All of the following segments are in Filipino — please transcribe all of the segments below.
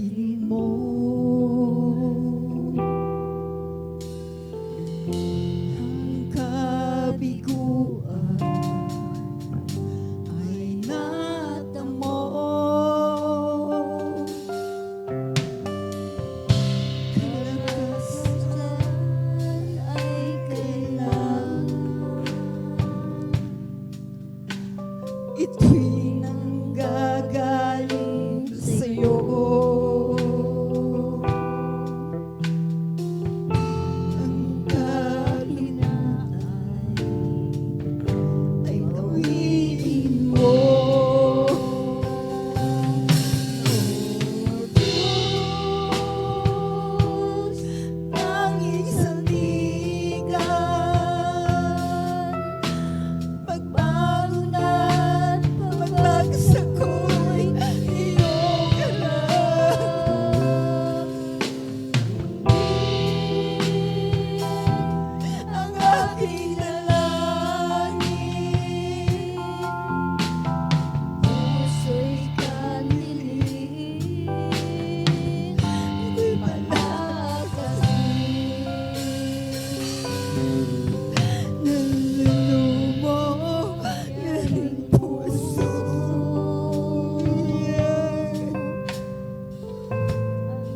pawawin mo. Ang kabiguan ay natamo. Kalakasan ay kailangan. Ito'y nanggagaling sa'yo. Ang kahinaan ay gawin mo. Diyos, tanging sandigan, pagbago na't pagbagsak ko'y iyong harap. Ang aking dalangin, puso'y kanilin, ako'y palakasin. Nalulumo yaring puso.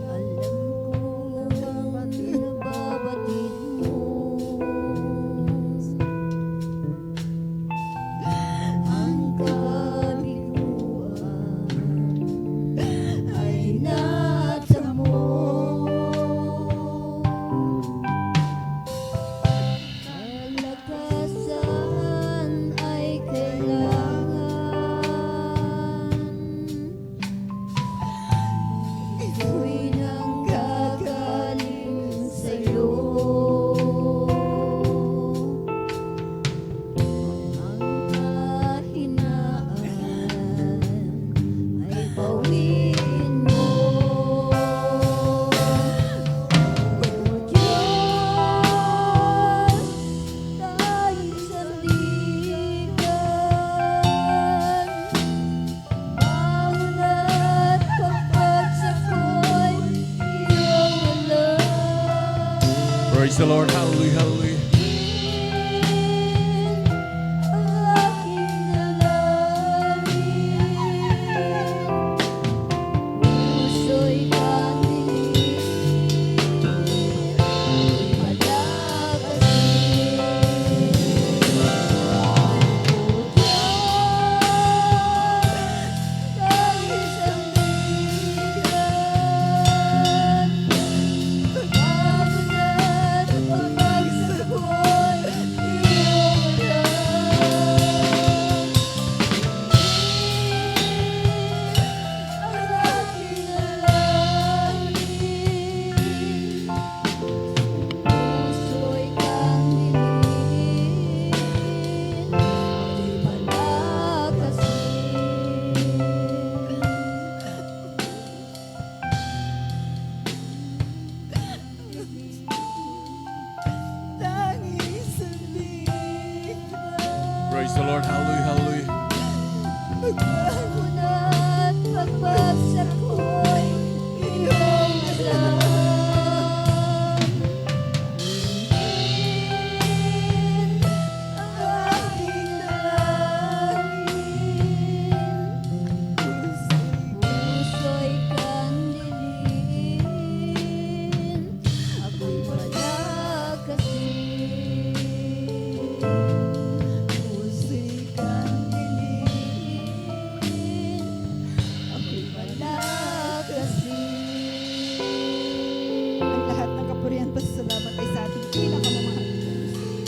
Alam ko ang pinababatid mo. Ang kabiguan ay natamo. Kalakasan ay kailangan. Ito'y nanggagaling sa'yo. Ang kahinaan ay pawin mo. Diyos, tanging sandigan, bangon at pagbagsak ko'y iyong alam. Praise the Lord. Hallelujah.